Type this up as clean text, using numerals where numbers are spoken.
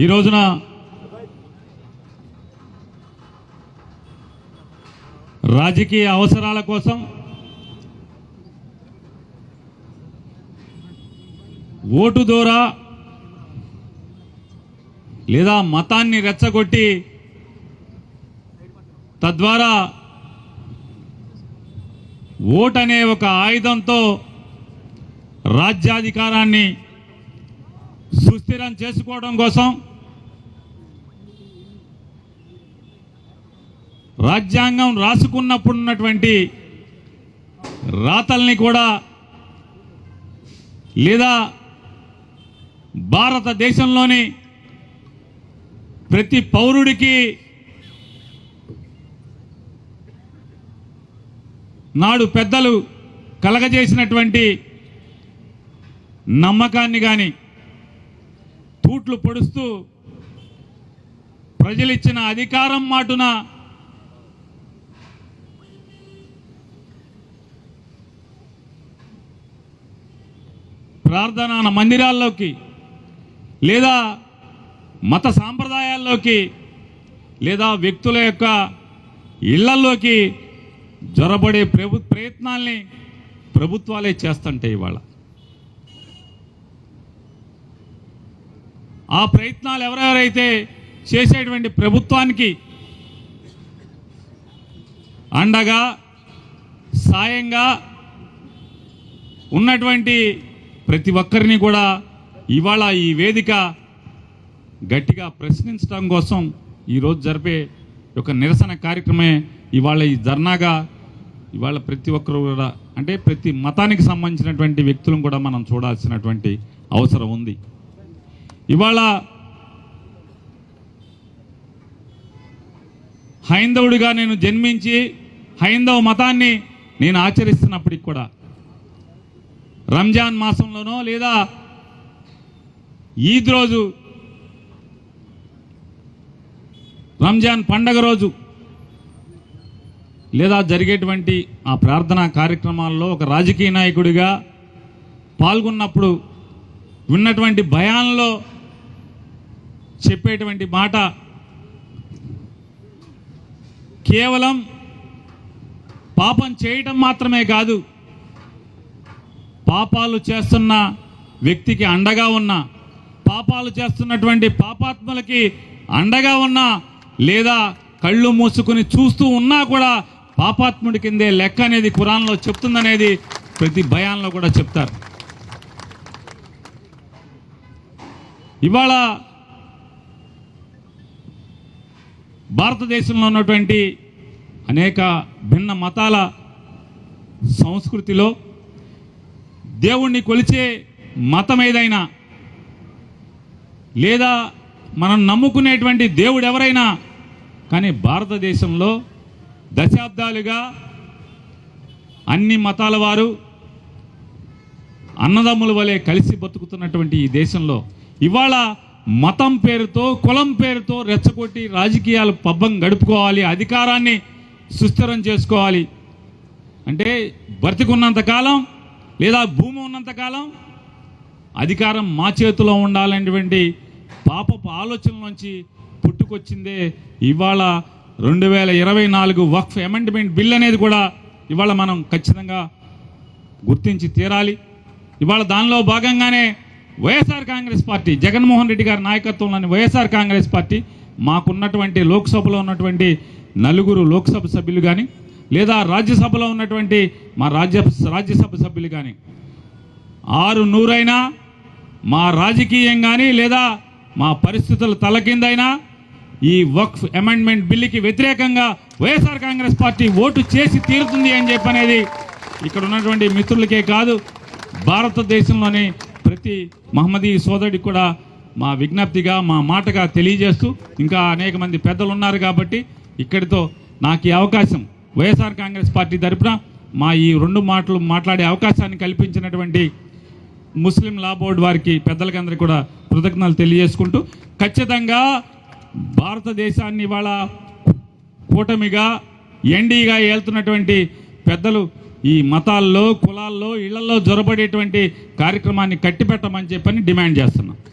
ఈ రోజున రాజకీయ అవసరాల కోసం ఓటు ద్వారా లేదా మతాన్ని రెచ్చగొట్టి తద్వారా ఓటు అనే ఒక ఆయుధంతో రాజ్యాధికారాన్ని సుస్థిరం చేసుకోవడం కోసం రాజ్యాంగం రాసుకున్నప్పుడు ఉన్నటువంటి రాతల్ని కూడా లేదా భారతదేశంలోని ప్రతి పౌరుడికి నాడు పెద్దలు కలగజేసినటువంటి నమ్మకాన్ని కానీ తూట్లు పొడుస్తూ ప్రజలిచ్చిన అధికారం మాటున ప్రార్థనా మందిరాల్లోకి లేదా మత సాంప్రదాయాల్లోకి లేదా వ్యక్తుల యొక్క ఇళ్లల్లోకి జొరబడే ప్రయత్నాల్ని ప్రభుత్వాలే చేస్తుంటాయి. ఇవాళ ఆ ప్రయత్నాలు ఎవరెవరైతే చేసేటువంటి ప్రభుత్వానికి అండగా సాయంగా ఉన్నటువంటి ప్రతి ఒక్కరిని కూడా ఇవాళ ఈ వేదిక గట్టిగా ప్రశ్నించడం కోసం ఈరోజు జరిపే ఒక నిరసన కార్యక్రమే ఇవాళ ఈ ధర్నాగా ఇవాళ ప్రతి ఒక్కరు కూడా అంటే ప్రతి మతానికి సంబంధించినటువంటి వ్యక్తులను కూడా మనం చూడాల్సినటువంటి అవసరం ఉంది. ఇవాళ హైందవుడిగా నేను జన్మించి హైందవ మతాన్ని నేను ఆచరిస్తున్నప్పటికి కూడా రంజాన్ మాసంలోనో లేదా ఈద్ రోజు రంజాన్ పండగ రోజు లేదా జరిగేటువంటి ఆ ప్రార్థనా కార్యక్రమాల్లో ఒక రాజకీయ నాయకుడిగా పాల్గొన్నప్పుడు విన్నటువంటి భయాల్లో చెప్పేటువంటి మాట కేవలం పాపం చేయటం మాత్రమే కాదు, పాపాలు చేస్తున్న వ్యక్తికి అండగా ఉన్న పాపాలు చేస్తున్నటువంటి పాపాత్మలకి అండగా ఉన్నా లేదా కళ్ళు మూసుకుని చూస్తూ ఉన్నా కూడా పాపాత్ముడి కిందే లెక్క అనేది ఖురాన్లో చెప్తుందనేది ప్రతి భయాల్లో కూడా చెప్తారు. ఇవాళ భారతదేశంలో ఉన్నటువంటి అనేక భిన్న మతాల సంస్కృతిలో దేవుణ్ణి కొలిచే మతం ఏదైనా లేదా మనం నమ్ముకునేటువంటి దేవుడు ఎవరైనా కానీ భారతదేశంలో దశాబ్దాలుగా అన్ని మతాల వారు అన్నదమ్ముల వలె కలిసి బతుకుతున్నటువంటి ఈ దేశంలో ఇవాళ మతం పేరుతో కులం పేరుతో రెచ్చగొట్టి రాజకీయాలు పబ్బం గడుపుకోవాలి, అధికారాన్ని సుస్థిరం చేసుకోవాలి అంటే బ్రతికున్నంతకాలం లేదా భూమి ఉన్నంతకాలం అధికారం మా చేతిలో ఉండాలనేటువంటి పాపపు ఆలోచన నుంచి పుట్టుకొచ్చిందే ఇవాళ 2024 వక్ఫ్ అమెండ్మెంట్ బిల్ అనేది కూడా ఇవాళ మనం ఖచ్చితంగా గుర్తించి తీరాలి. ఇవాళ దానిలో భాగంగానే వైఎస్ఆర్ కాంగ్రెస్ పార్టీ జగన్మోహన్ రెడ్డి గారి నాయకత్వంలోని వైఎస్ఆర్ కాంగ్రెస్ పార్టీ మాకున్నటువంటి లోక్సభలో ఉన్నటువంటి 4 లోక్సభ సభ్యులు కానీ లేదా రాజ్యసభలో ఉన్నటువంటి మా రాజ్యసభ సభ్యులు కానీ 600 అయినా మా రాజకీయం కానీ లేదా మా పరిస్థితుల తలకిందైనా ఈ వక్ఫ్ అమెండ్మెంట్ బిల్లుకి వ్యతిరేకంగా వైఎస్ఆర్ కాంగ్రెస్ పార్టీ ఓటు చేసి తీరుతుంది అని చెప్పనేది ఇక్కడ ఉన్నటువంటి మిత్రులకే కాదు భారతదేశంలోని ప్రతి మహమ్మదీ సోదరుడికి కూడా మా విజ్ఞప్తిగా మా మాటగా తెలియజేస్తూ ఇంకా అనేక మంది పెద్దలు ఉన్నారు కాబట్టి ఇక్కడితో నాకు ఈ అవకాశం వైఎస్ఆర్ కాంగ్రెస్ పార్టీ తరపున మా ఈ 2 మాటలు మాట్లాడే అవకాశాన్ని కల్పించినటువంటి ముస్లిం లా బోర్డు వారికి పెద్దలకి అందరికీ కూడా కృతజ్ఞతలు తెలియజేసుకుంటూ ఖచ్చితంగా భారతదేశాన్ని ఇవాళ కూటమిగా ఎన్డీగా ఏలుతున్నటువంటి పెద్దలు ఈ మతాల్లో కులాల్లో ఇళ్లలో జొరబడేటువంటి కార్యక్రమాన్ని కట్టిపెట్టమని చెప్పని డిమాండ్ చేస్తున్నాం.